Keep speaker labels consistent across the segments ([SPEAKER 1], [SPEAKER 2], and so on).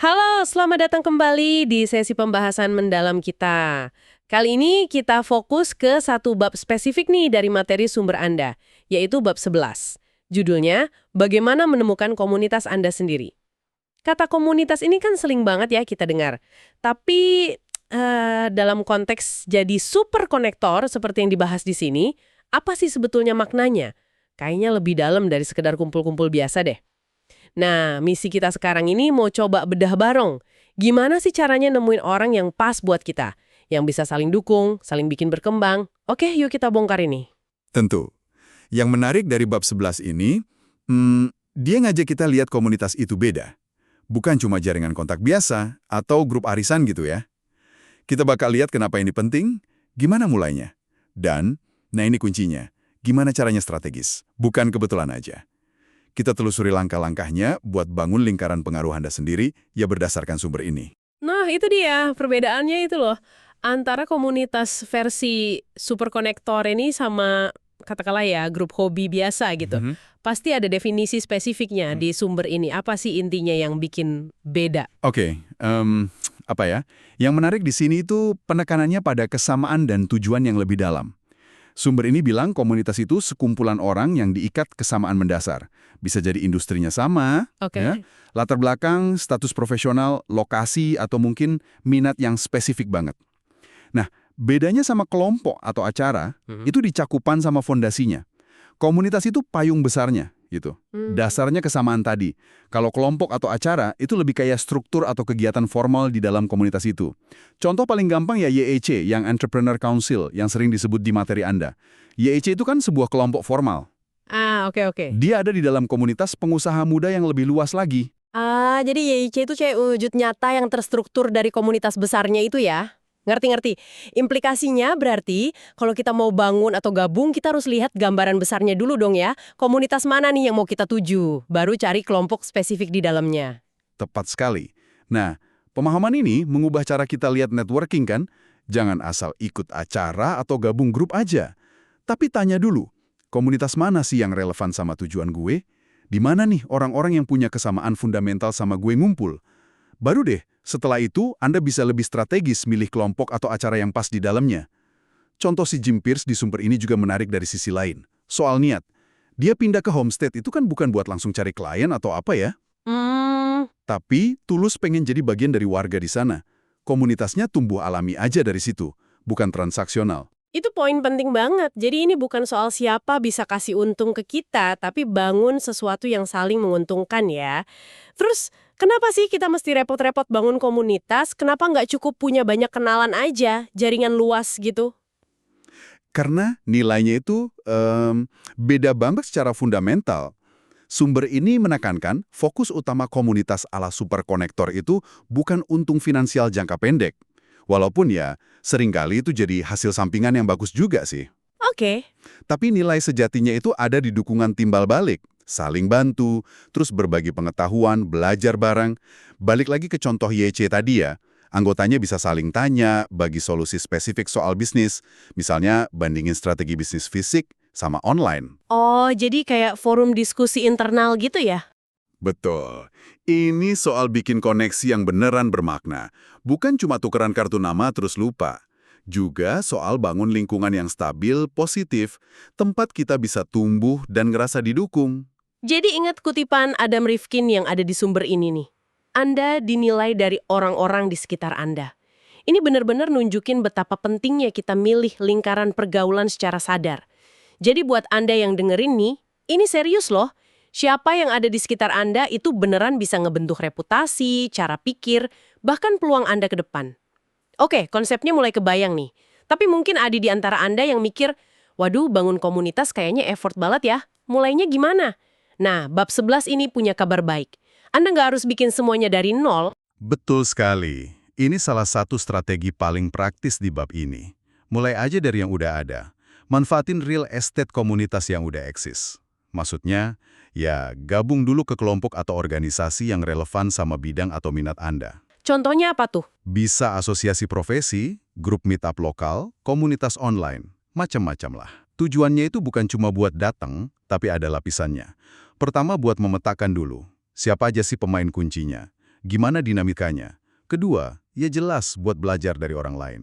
[SPEAKER 1] Halo, selamat datang kembali di sesi pembahasan mendalam kita. Kali ini kita fokus ke satu bab spesifik nih dari materi sumber Anda, yaitu bab 11. Judulnya, Bagaimana Menemukan Komunitas Anda Sendiri. Kata komunitas ini kan sering banget ya kita dengar. Tapi dalam konteks jadi super konektor seperti yang dibahas di sini, apa sih sebetulnya maknanya? Kayaknya lebih dalam dari sekedar kumpul-kumpul biasa deh. Nah, misi kita sekarang ini mau coba bedah bareng. Gimana sih caranya nemuin orang yang pas buat kita? Yang bisa saling dukung, saling bikin berkembang. Oke, yuk kita bongkar ini.
[SPEAKER 2] Tentu. Yang menarik dari bab 11 ini, dia ngajak kita lihat komunitas itu beda. Bukan cuma jaringan kontak biasa atau grup arisan gitu ya. Kita bakal lihat kenapa ini penting, gimana mulainya. Dan, nah ini kuncinya, gimana caranya strategis, bukan kebetulan aja. Kita telusuri langkah-langkahnya buat bangun lingkaran pengaruh Anda sendiri ya berdasarkan sumber ini.
[SPEAKER 1] Nah, itu dia. Perbedaannya itu loh. Antara komunitas versi super konektor ini sama katakanlah ya grup hobi biasa gitu. Pasti ada definisi spesifiknya di sumber ini. Apa sih intinya yang bikin beda?
[SPEAKER 2] Oke, apa ya? Yang menarik di sini itu penekanannya pada kesamaan dan tujuan yang lebih dalam. Sumber ini bilang komunitas itu sekumpulan orang yang diikat kesamaan mendasar. Bisa jadi industrinya sama,
[SPEAKER 1] Oke.
[SPEAKER 2] ya, latar belakang, status profesional, lokasi, atau mungkin minat yang spesifik banget. Nah, bedanya sama kelompok atau acara, itu di cakupan sama fondasinya. Komunitas itu payung besarnya, gitu. Dasarnya kesamaan tadi. Kalau kelompok atau acara, itu lebih kayak struktur atau kegiatan formal di dalam komunitas itu. Contoh paling gampang ya YEC, yang Entrepreneur Council, yang sering disebut di materi Anda. YEC itu kan sebuah kelompok formal.
[SPEAKER 1] Oke.
[SPEAKER 2] Dia ada di dalam komunitas pengusaha muda yang lebih luas lagi.
[SPEAKER 1] Jadi YIC itu kayak wujud nyata yang terstruktur dari komunitas besarnya itu ya? Ngerti. Implikasinya berarti kalau kita mau bangun atau gabung, kita harus lihat gambaran besarnya dulu dong ya. Komunitas mana nih yang mau kita tuju? Baru cari kelompok spesifik di dalamnya.
[SPEAKER 2] Tepat sekali. Nah, pemahaman ini mengubah cara kita lihat networking kan? Jangan asal ikut acara atau gabung grup aja. Tapi tanya dulu, komunitas mana sih yang relevan sama tujuan gue? Di mana nih orang-orang yang punya kesamaan fundamental sama gue ngumpul? Baru deh, setelah itu Anda bisa lebih strategis milih kelompok atau acara yang pas di dalamnya. Contoh si Jim Pierce di sumber ini juga menarik dari sisi lain. Soal niat. Dia pindah ke Homestead itu kan bukan buat langsung cari klien atau apa ya. Tapi tulus pengen jadi bagian dari warga di sana. Komunitasnya tumbuh alami aja dari situ, bukan transaksional.
[SPEAKER 1] Itu poin penting banget. Jadi ini bukan soal siapa bisa kasih untung ke kita, tapi bangun sesuatu yang saling menguntungkan ya. Terus, kenapa sih kita mesti repot-repot bangun komunitas? Kenapa nggak cukup punya banyak kenalan aja, jaringan luas gitu?
[SPEAKER 2] Karena nilainya itu beda banget secara fundamental. Sumber ini menekankan fokus utama komunitas ala superkonektor itu bukan untung finansial jangka pendek. Walaupun ya, seringkali itu jadi hasil sampingan yang bagus juga sih.
[SPEAKER 1] Oke.
[SPEAKER 2] Tapi nilai sejatinya itu ada di dukungan timbal balik. Saling bantu, terus berbagi pengetahuan, belajar bareng. Balik lagi ke contoh YC tadi ya. Anggotanya bisa saling tanya, bagi solusi spesifik soal bisnis. Misalnya, bandingin strategi bisnis fisik sama online.
[SPEAKER 1] Oh, jadi kayak forum diskusi internal gitu ya?
[SPEAKER 2] Betul. Ini soal bikin koneksi yang beneran bermakna. Bukan cuma tukeran kartu nama terus lupa. Juga soal bangun lingkungan yang stabil, positif, tempat kita bisa tumbuh dan ngerasa didukung.
[SPEAKER 1] Jadi ingat kutipan Adam Rifkin yang ada di sumber ini nih. Anda dinilai dari orang-orang di sekitar Anda. Ini benar-benar nunjukin betapa pentingnya kita milih lingkaran pergaulan secara sadar. Jadi buat Anda yang dengerin nih, ini serius loh. Siapa yang ada di sekitar Anda itu beneran bisa ngebentuk reputasi, cara pikir, bahkan peluang Anda ke depan. Oke, konsepnya mulai kebayang nih. Tapi mungkin ada di antara Anda yang mikir, waduh bangun komunitas kayaknya effort banget ya. Mulainya gimana? Nah, bab 11 ini punya kabar baik. Anda nggak harus bikin semuanya dari nol.
[SPEAKER 2] Betul sekali. Ini salah satu strategi paling praktis di bab ini. Mulai aja dari yang udah ada. Manfaatin real estate komunitas yang udah eksis. Maksudnya, ya gabung dulu ke kelompok atau organisasi yang relevan sama bidang atau minat Anda.
[SPEAKER 1] Contohnya apa tuh?
[SPEAKER 2] Bisa asosiasi profesi, grup meetup lokal, komunitas online, macam-macam lah. Tujuannya itu bukan cuma buat datang, tapi ada lapisannya. Pertama buat memetakan dulu, siapa aja sih pemain kuncinya. gimana dinamikanya. Kedua, ya jelas buat belajar dari orang lain.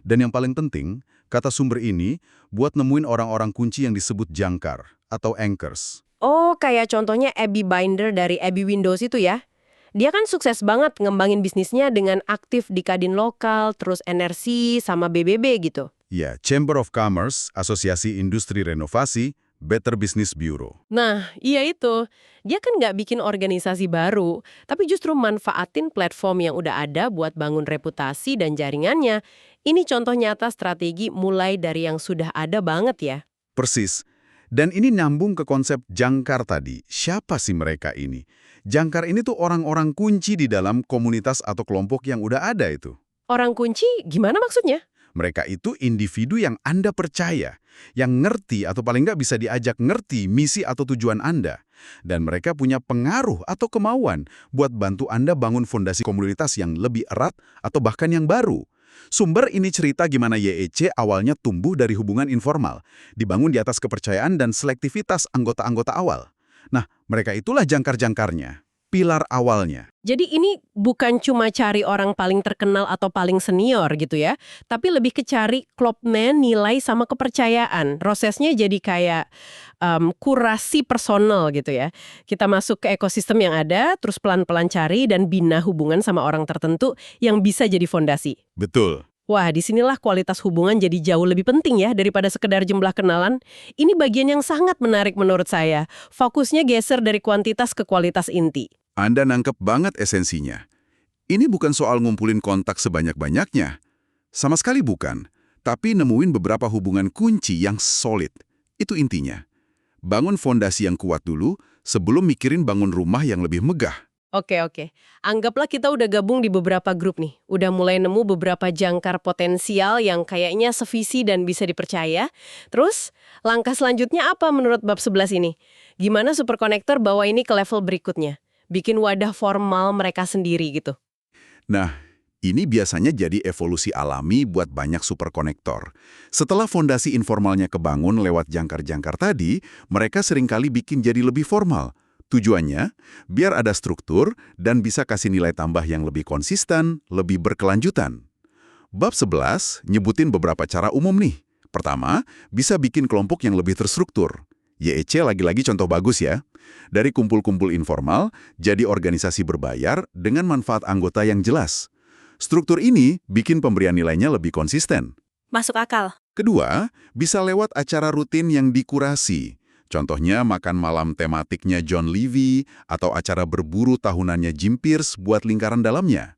[SPEAKER 2] Dan yang paling penting, kata sumber ini buat nemuin orang-orang kunci yang disebut jangkar atau anchors.
[SPEAKER 1] Oh, kayak contohnya Abby Binder dari Abby Windows itu ya. Dia kan sukses banget ngembangin bisnisnya dengan aktif di Kadin lokal, terus NRC sama BBB gitu.
[SPEAKER 2] Ya, Chamber of Commerce, Asosiasi Industri Renovasi, Better Business Bureau.
[SPEAKER 1] Nah, iya itu. Dia kan nggak bikin organisasi baru, tapi justru manfaatin platform yang udah ada buat bangun reputasi dan jaringannya. Ini contoh nyata strategi mulai dari yang sudah ada banget ya.
[SPEAKER 2] Persis. Dan ini nyambung ke konsep jangkar tadi. Siapa sih mereka ini? Jangkar ini tuh orang-orang kunci di dalam komunitas atau kelompok yang udah ada itu.
[SPEAKER 1] Orang kunci gimana maksudnya?
[SPEAKER 2] Mereka itu individu yang Anda percaya, yang ngerti atau paling nggak bisa diajak ngerti misi atau tujuan Anda. Dan mereka punya pengaruh atau kemauan buat bantu Anda bangun fondasi komunitas yang lebih erat atau bahkan yang baru. Sumber ini cerita gimana YEC awalnya tumbuh dari hubungan informal, dibangun di atas kepercayaan dan selektivitas anggota-anggota awal. Nah, mereka itulah jangkar-jangkarnya, pilar awalnya.
[SPEAKER 1] Jadi ini bukan cuma cari orang paling terkenal atau paling senior gitu ya, tapi lebih ke cari klopnya, nilai sama kepercayaan. Prosesnya jadi kayak kurasi personal gitu ya. Kita masuk ke ekosistem yang ada, terus pelan-pelan cari dan bina hubungan sama orang tertentu yang bisa jadi fondasi.
[SPEAKER 2] Betul.
[SPEAKER 1] Wah, disinilah kualitas hubungan jadi jauh lebih penting ya daripada sekedar jumlah kenalan. Ini bagian yang sangat menarik menurut saya. Fokusnya geser dari kuantitas ke kualitas inti.
[SPEAKER 2] Anda nangkep banget esensinya. Ini bukan soal ngumpulin kontak sebanyak-banyaknya. Sama sekali bukan. Tapi nemuin beberapa hubungan kunci yang solid. Itu intinya. Bangun fondasi yang kuat dulu sebelum mikirin bangun rumah yang lebih megah.
[SPEAKER 1] Oke. Anggaplah kita udah gabung di beberapa grup nih. Udah mulai nemu beberapa jangkar potensial yang kayaknya sevisi dan bisa dipercaya. Terus, langkah selanjutnya apa menurut bab 11 ini? Gimana superkonektor bawa ini ke level berikutnya? Bikin wadah formal mereka sendiri gitu.
[SPEAKER 2] Nah, ini biasanya jadi evolusi alami buat banyak superkonektor. Setelah fondasi informalnya kebangun lewat jangkar-jangkar tadi, mereka seringkali bikin jadi lebih formal. Tujuannya, biar ada struktur dan bisa kasih nilai tambah yang lebih konsisten, lebih berkelanjutan. Bab 11 nyebutin beberapa cara umum nih. Pertama, bisa bikin kelompok yang lebih terstruktur. YEC lagi-lagi contoh bagus ya. Dari kumpul-kumpul informal, jadi organisasi berbayar dengan manfaat anggota yang jelas. Struktur ini bikin pemberian nilainya lebih konsisten.
[SPEAKER 1] Masuk akal.
[SPEAKER 2] Kedua, bisa lewat acara rutin yang dikurasi. Contohnya makan malam tematiknya John Levy atau acara berburu tahunannya Jim Pierce buat lingkaran dalamnya.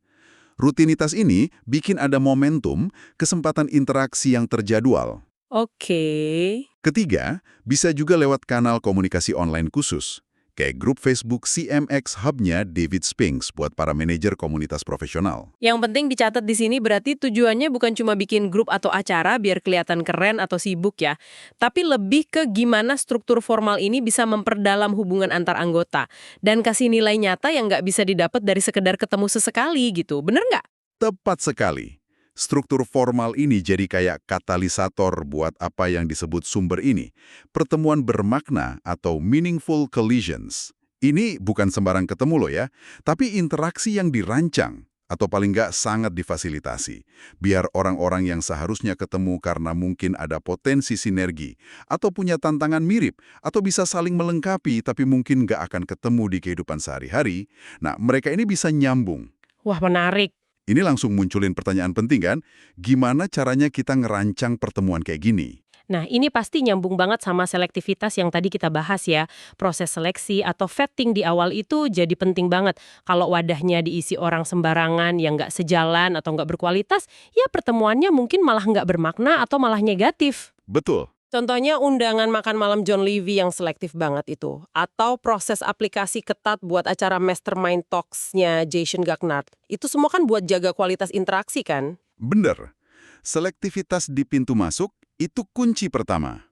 [SPEAKER 2] Rutinitas ini bikin ada momentum, kesempatan interaksi yang terjadwal.
[SPEAKER 1] Oke.
[SPEAKER 2] Ketiga, bisa juga lewat kanal komunikasi online khusus. Kayak grup Facebook CMX Hub-nya David Spinks buat para manajer komunitas profesional.
[SPEAKER 1] Yang penting dicatat di sini berarti tujuannya bukan cuma bikin grup atau acara biar kelihatan keren atau sibuk ya, tapi lebih ke gimana struktur formal ini bisa memperdalam hubungan antar anggota dan kasih nilai nyata yang nggak bisa didapat dari sekedar ketemu sesekali gitu. Bener nggak?
[SPEAKER 2] Tepat sekali. Struktur formal ini jadi kayak katalisator buat apa yang disebut sumber ini. Pertemuan bermakna atau meaningful collisions. Ini bukan sembarang ketemu loh ya, tapi interaksi yang dirancang atau paling nggak sangat difasilitasi. Biar orang-orang yang seharusnya ketemu karena mungkin ada potensi sinergi atau punya tantangan mirip atau bisa saling melengkapi tapi mungkin nggak akan ketemu di kehidupan sehari-hari, nah mereka ini bisa nyambung.
[SPEAKER 1] Wah, menarik.
[SPEAKER 2] Ini langsung munculin pertanyaan penting kan, gimana caranya kita ngerancang pertemuan kayak gini?
[SPEAKER 1] Nah, ini pasti nyambung banget sama selektivitas yang tadi kita bahas ya. Proses seleksi atau vetting di awal itu jadi penting banget. Kalau wadahnya diisi orang sembarangan yang nggak sejalan atau nggak berkualitas, ya pertemuannya mungkin malah nggak bermakna atau malah negatif.
[SPEAKER 2] Betul.
[SPEAKER 1] Contohnya undangan makan malam John Levy yang selektif banget itu. Atau proses aplikasi ketat buat acara Mastermind Talks-nya Jason Gagnard. Itu semua kan buat jaga kualitas interaksi kan?
[SPEAKER 2] Bener. Selektivitas di pintu masuk itu kunci pertama.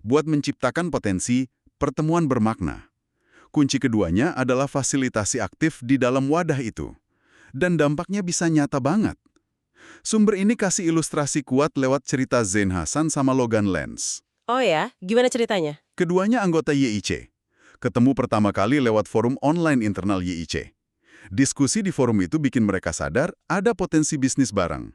[SPEAKER 2] Buat menciptakan potensi pertemuan bermakna. Kunci keduanya adalah fasilitasi aktif di dalam wadah itu. Dan dampaknya bisa nyata banget. Sumber ini kasih ilustrasi kuat lewat cerita Zain Hasan sama Logan Lenz.
[SPEAKER 1] Oh ya? Gimana ceritanya?
[SPEAKER 2] Keduanya anggota YIC. Ketemu pertama kali lewat forum online internal YIC. Diskusi di forum itu bikin mereka sadar ada potensi bisnis bareng.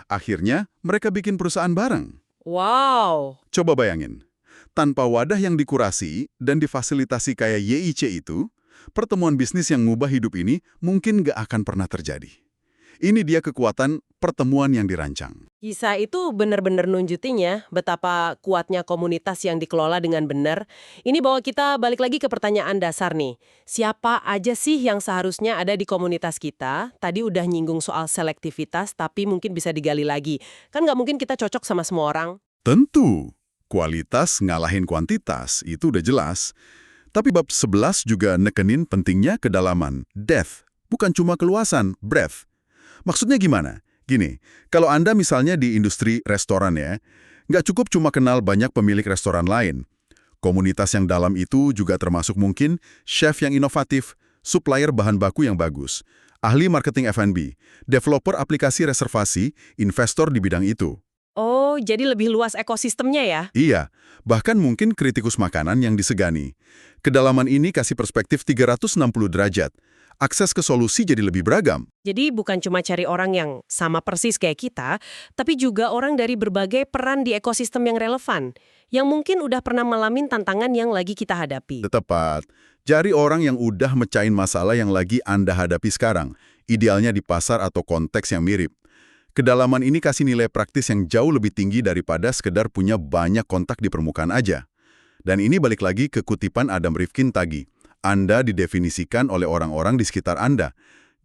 [SPEAKER 2] Akhirnya, mereka bikin perusahaan bareng.
[SPEAKER 1] Wow.
[SPEAKER 2] Coba bayangin, tanpa wadah yang dikurasi dan difasilitasi kayak YIC itu, pertemuan bisnis yang ngubah hidup ini mungkin nggak akan pernah terjadi. Ini dia kekuatan pertemuan yang dirancang.
[SPEAKER 1] Kisah itu benar-benar nunjukin ya betapa kuatnya komunitas yang dikelola dengan benar. Ini bawa kita balik lagi ke pertanyaan dasar nih. Siapa aja sih yang seharusnya ada di komunitas kita? Tadi udah nyinggung soal selektivitas, tapi mungkin bisa digali lagi. Kan nggak mungkin kita cocok sama semua orang.
[SPEAKER 2] Tentu, kualitas ngalahin kuantitas, itu udah jelas. Tapi bab 11 juga nekenin pentingnya kedalaman, depth, bukan cuma keluasan, breadth. Maksudnya gimana? Gini, kalau Anda misalnya di industri restoran ya, nggak cukup cuma kenal banyak pemilik restoran lain. Komunitas yang dalam itu juga termasuk mungkin chef yang inovatif, supplier bahan baku yang bagus, ahli marketing F&B, developer aplikasi reservasi, investor di bidang itu.
[SPEAKER 1] Oh, jadi lebih luas ekosistemnya ya?
[SPEAKER 2] Iya, bahkan mungkin kritikus makanan yang disegani. Kedalaman ini kasih perspektif 360 derajat. Akses ke solusi jadi lebih beragam.
[SPEAKER 1] Jadi bukan cuma cari orang yang sama persis kayak kita, tapi juga orang dari berbagai peran di ekosistem yang relevan, yang mungkin udah pernah ngalamin tantangan yang lagi kita hadapi.
[SPEAKER 2] Tepat. Cari orang yang udah mecahin masalah yang lagi Anda hadapi sekarang, idealnya di pasar atau konteks yang mirip. Kedalaman ini kasih nilai praktis yang jauh lebih tinggi daripada sekedar punya banyak kontak di permukaan aja. Dan ini balik lagi ke kutipan Adam Rifkin tadi. Anda didefinisikan oleh orang-orang di sekitar Anda.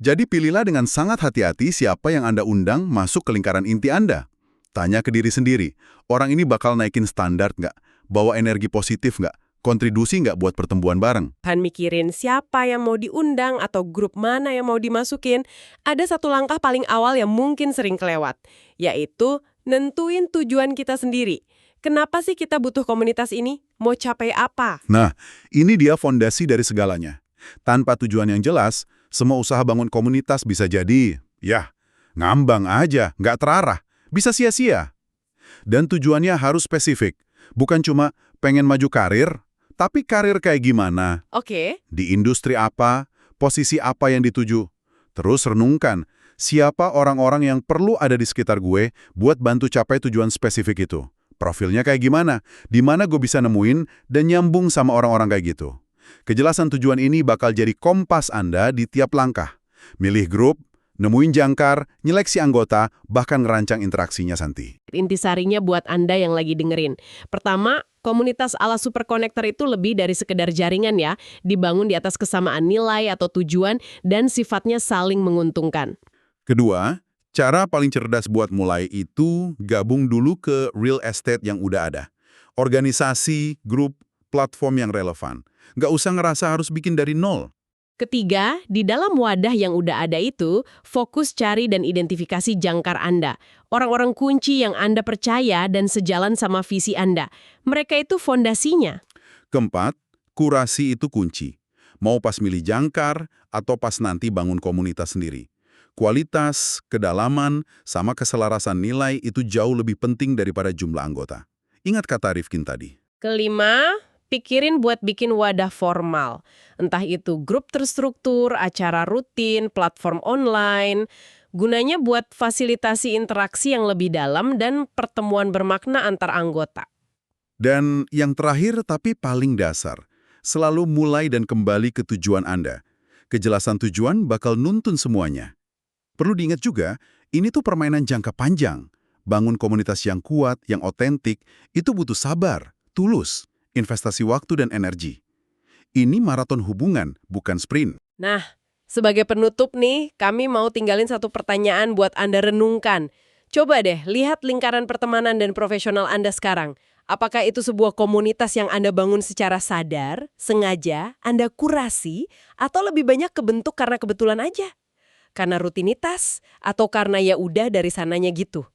[SPEAKER 2] Jadi pilihlah dengan sangat hati-hati siapa yang Anda undang masuk ke lingkaran inti Anda. Tanya ke diri sendiri, orang ini bakal naikin standar nggak? Bawa energi positif nggak? Kontribusi nggak buat pertemuan bareng?
[SPEAKER 1] Kan mikirin siapa yang mau diundang atau grup mana yang mau dimasukin, ada satu langkah paling awal yang mungkin sering kelewat, yaitu nentuin tujuan kita sendiri. Kenapa sih kita butuh komunitas ini? Mau capai apa?
[SPEAKER 2] Nah, ini dia fondasi dari segalanya. Tanpa tujuan yang jelas, semua usaha bangun komunitas bisa jadi, ya, ngambang aja, nggak terarah, bisa sia-sia. Dan tujuannya harus spesifik, bukan cuma pengen maju karir, tapi karir kayak gimana?
[SPEAKER 1] Oke.
[SPEAKER 2] Di industri apa? Posisi apa yang dituju? Terus renungkan, siapa orang-orang yang perlu ada di sekitar gue buat bantu capai tujuan spesifik itu? Profilnya kayak gimana? Di mana gue bisa nemuin dan nyambung sama orang-orang kayak gitu? Kejelasan tujuan ini bakal jadi kompas Anda di tiap langkah. Milih grup, nemuin jangkar, nyeleksi anggota, bahkan ngerancang interaksinya Santi.
[SPEAKER 1] Intisarinya buat Anda yang lagi dengerin. Pertama, komunitas ala super connector itu lebih dari sekedar jaringan ya, dibangun di atas kesamaan nilai atau tujuan dan sifatnya saling menguntungkan.
[SPEAKER 2] Kedua, cara paling cerdas buat mulai itu gabung dulu ke real estate yang udah ada. Organisasi, grup, platform yang relevan. Nggak usah ngerasa harus bikin dari nol.
[SPEAKER 1] Ketiga, di dalam wadah yang udah ada itu, fokus cari dan identifikasi jangkar Anda. Orang-orang kunci yang Anda percaya dan sejalan sama visi Anda. Mereka itu fondasinya.
[SPEAKER 2] Keempat, kurasi itu kunci. Mau pas milih jangkar atau pas nanti bangun komunitas sendiri. Kualitas, kedalaman, sama keselarasan nilai itu jauh lebih penting daripada jumlah anggota. Ingat kata Rifkin tadi.
[SPEAKER 1] Kelima, pikirin buat bikin wadah formal. Entah itu grup terstruktur, acara rutin, platform online. Gunanya buat fasilitasi interaksi yang lebih dalam dan pertemuan bermakna antar anggota.
[SPEAKER 2] Dan yang terakhir tapi paling dasar, selalu mulai dan kembali ke tujuan Anda. Kejelasan tujuan bakal nuntun semuanya. Perlu diingat juga, ini tuh permainan jangka panjang. Bangun komunitas yang kuat, yang otentik, itu butuh sabar, tulus, investasi waktu dan energi. Ini maraton hubungan, bukan sprint.
[SPEAKER 1] Nah, sebagai penutup nih, kami mau tinggalin satu pertanyaan buat Anda renungkan. Coba deh, lihat lingkaran pertemanan dan profesional Anda sekarang. Apakah itu sebuah komunitas yang Anda bangun secara sadar, sengaja, Anda kurasi, atau lebih banyak kebentuk karena kebetulan aja? Karena rutinitas, atau karena ya udah dari sananya gitu?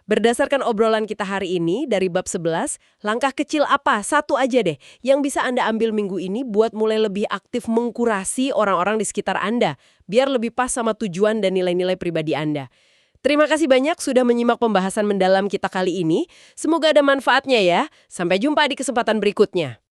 [SPEAKER 1] Berdasarkan obrolan kita hari ini dari bab 11, langkah kecil apa? Satu aja deh yang bisa Anda ambil minggu ini buat mulai lebih aktif mengkurasi orang-orang di sekitar Anda, biar lebih pas sama tujuan dan nilai-nilai pribadi Anda. Terima kasih banyak sudah menyimak pembahasan mendalam kita kali ini. Semoga ada manfaatnya ya. Sampai jumpa di kesempatan berikutnya.